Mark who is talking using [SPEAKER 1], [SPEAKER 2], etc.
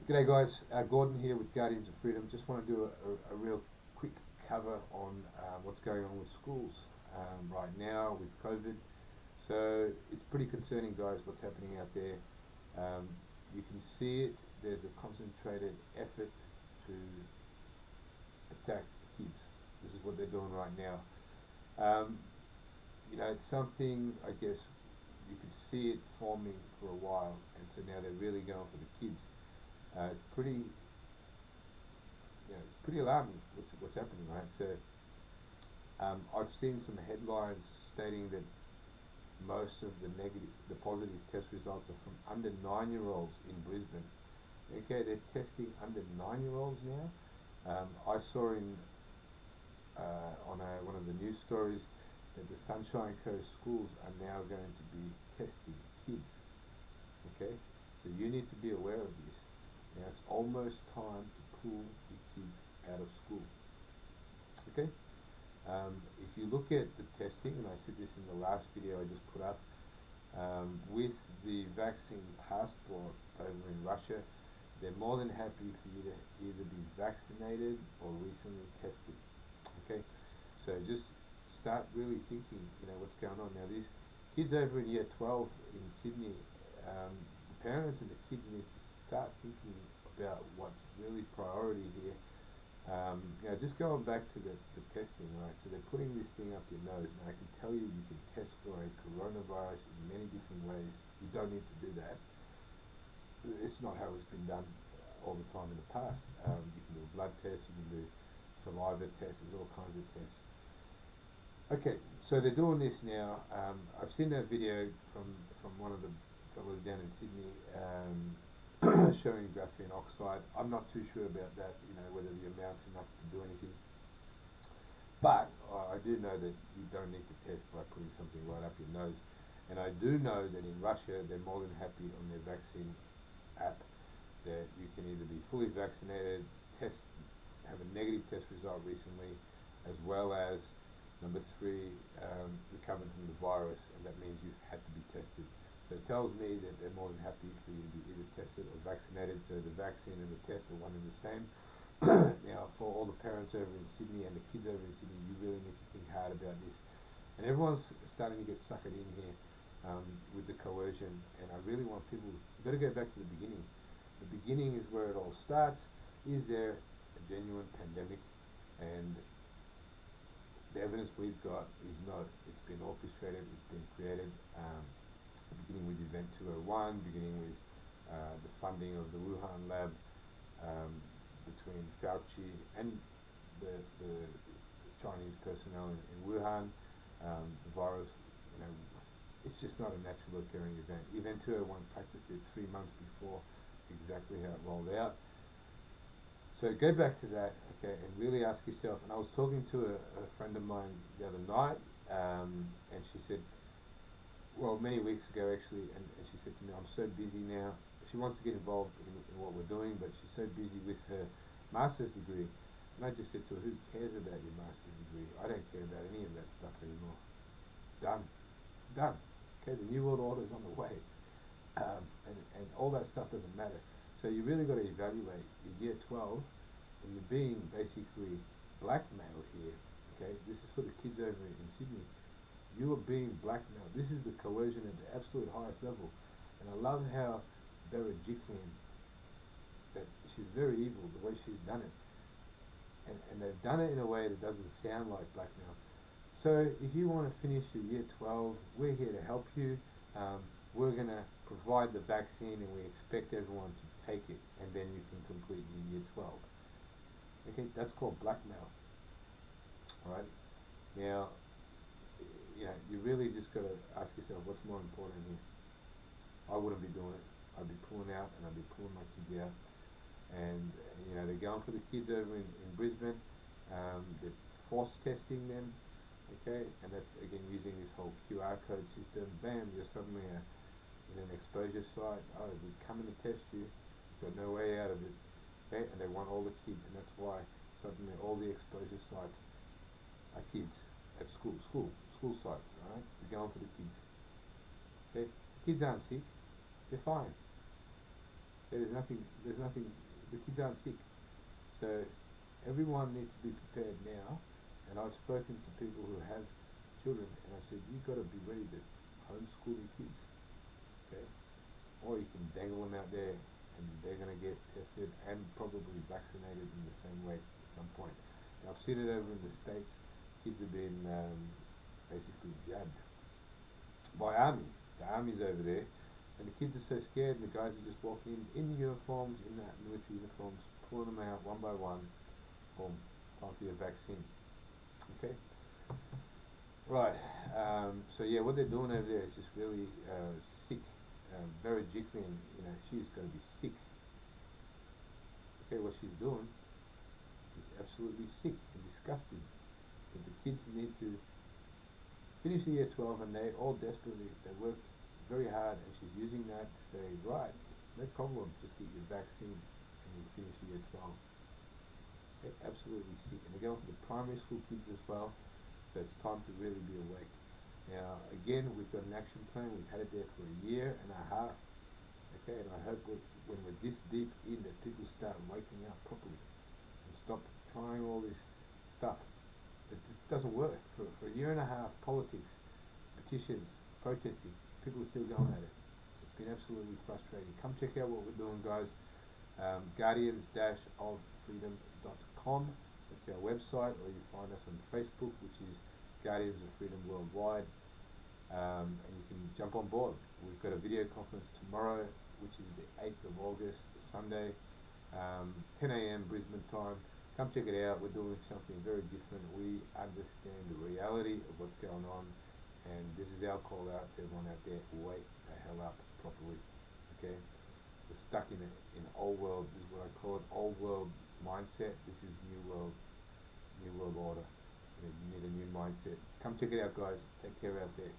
[SPEAKER 1] G'day guys, Gordon here with Guardians of Freedom. Just want to do a real quick cover on what's going on with schools right now with COVID. So it's pretty concerning, guys, what's happening out there. You can see it. There's a concentrated effort to attack kids. This is what they're doing right now. It's something, I guess, you could see it forming for a while, and so now they're really going for the kids. It's pretty alarming what's happening, right? So I've seen some headlines stating that most of the positive test results are from under 9-year-olds in Brisbane. Okay, they're testing under 9-year-olds now. I saw on one of the news stories that the Sunshine Coast schools are now going to be testing kids. Okay, so you need to be aware of this. Now it's almost time to pull the kids out of school. Okay, if you look at the testing, and I said this in the last video I just put up, with the vaccine passport over in Russia, they're more than happy for you to either be vaccinated or recently tested. Okay, so just start really thinking, what's going on. Now these kids over in year 12 in Sydney, the parents and the kids need to start thinking about what's really priority here. Just going back to the testing, right? So they're putting this thing up your nose. Now I can tell you can test for a coronavirus in many different ways. You don't need to do that. It's not how it's been done all the time in the past. You can do a blood test, you can do saliva tests, there's all kinds of tests. Okay, so they're doing this now. I've seen that video from one of the fellows down in Sydney showing graphene oxide. I'm not too sure about that, whether the amount's enough to do anything. But I do know that you don't need to test by putting something right up your nose. And I do know that in Russia, they're more than happy on their vaccine app that you can either be fully vaccinated, have a negative test result recently, as well as number 3, recovered from the virus, and that means you've had to be tested. So it tells me that they're more than happy for you to be either tested or vaccinated, so the vaccine and the test are one and the same. Now, for all the parents over in Sydney and the kids over in Sydney, you really need to think hard about this. And everyone's starting to get suckered in here with the coercion, and I really want people, you've got to go back to the beginning. The beginning is where it all starts. Is there a genuine pandemic? And the evidence we've got is not. It's been orchestrated, it's been created, beginning with Event 201, beginning with the funding of the Wuhan lab, between Fauci and the Chinese personnel in Wuhan. The virus, it's just not a natural occurring event. Event 201 practiced it 3 months before exactly how it rolled out. So go back to that, okay, and really ask yourself. And I was talking to a friend of mine the other night, and she said, well, many weeks ago actually, and she said to me, I'm so busy now. She wants to get involved in what we're doing, but she's so busy with her master's degree. And I just said to her, who cares about your master's degree? I don't care about any of that stuff anymore. It's done. It's done. Okay, the New World Order is on the way. And all that stuff doesn't matter. So you really got to evaluate your year 12, and you're being basically blackmailed here. Okay, this is for the kids over in Sydney. You are being blackmailed. This is the coercion at the absolute highest level. And I love how Berejiklian, that she's very evil, the way she's done it. And they've done it in a way that doesn't sound like blackmail. So if you want to finish your year 12, we're here to help you. We're going to provide the vaccine, and we expect everyone to take it, and then you can complete your year 12. Okay, that's called blackmail. Alright? Now, you really just got to ask yourself, what's more important here? I wouldn't be doing it. I'd be pulling out, and I'd be pulling my kids out. And, they're going for the kids over in Brisbane. They're force testing them. Okay, and that's again using this whole QR code system. Bam, you're suddenly in an exposure site. Oh, we're coming to test you. You've got no way out of it. Okay, and they want all the kids, and that's why suddenly all the exposure sites are kids at school sites. All right, they're going for the kids. Okay, the kids aren't sick. They're fine. There's nothing, the kids aren't sick. So everyone needs to be prepared now. And I've spoken to people who have children, and I said, you've got to be ready to homeschool your kids, okay? Or you can dangle them out there, and they're going to get tested and probably vaccinated in the same way at some point. And I've seen it over in the States. Kids have been basically jabbed by army. The army's over there, and the kids are so scared, and the guys are just walking in uniforms, in that military uniforms, pulling them out one by one. Boom, time for your vaccine. Okay, right. So yeah, what they're doing over there is just really sick. Vera Jiklin, she's going to be sick. Okay, what she's doing is absolutely sick and disgusting. But the kids need to finish the year 12, and they all desperately, they worked very hard, and she's using that to say, right, no problem, just get your vaccine and you'll finish year 12. They're absolutely sick, and they're going for the primary school kids as well, so it's time to really be awake. Now, again, we've got an action plan. We've had it there for a year and a half, okay, and I hope when we're this deep in that people start waking up properly and stop trying all this stuff. It doesn't work. For a year and a half, politics, petitions, protesting, people are still going at it. It's been absolutely frustrating. Come check out what we're doing, guys. Guardians-of-freedom.com. That's our website, or you find us on Facebook, which is Guardians of Freedom Worldwide. And you can jump on board. We've got a video conference tomorrow, which is the 8th of August, Sunday, 10 a.m. Brisbane time. Come check it out. We're doing something very different. We understand the reality of what's going on, and this is our call out to everyone out there. Wake the hell up properly, okay? We're stuck in an old world. This is what I call it, old world mindset. This is new world order. You need a new mindset. Come check it out, guys. Take care out there.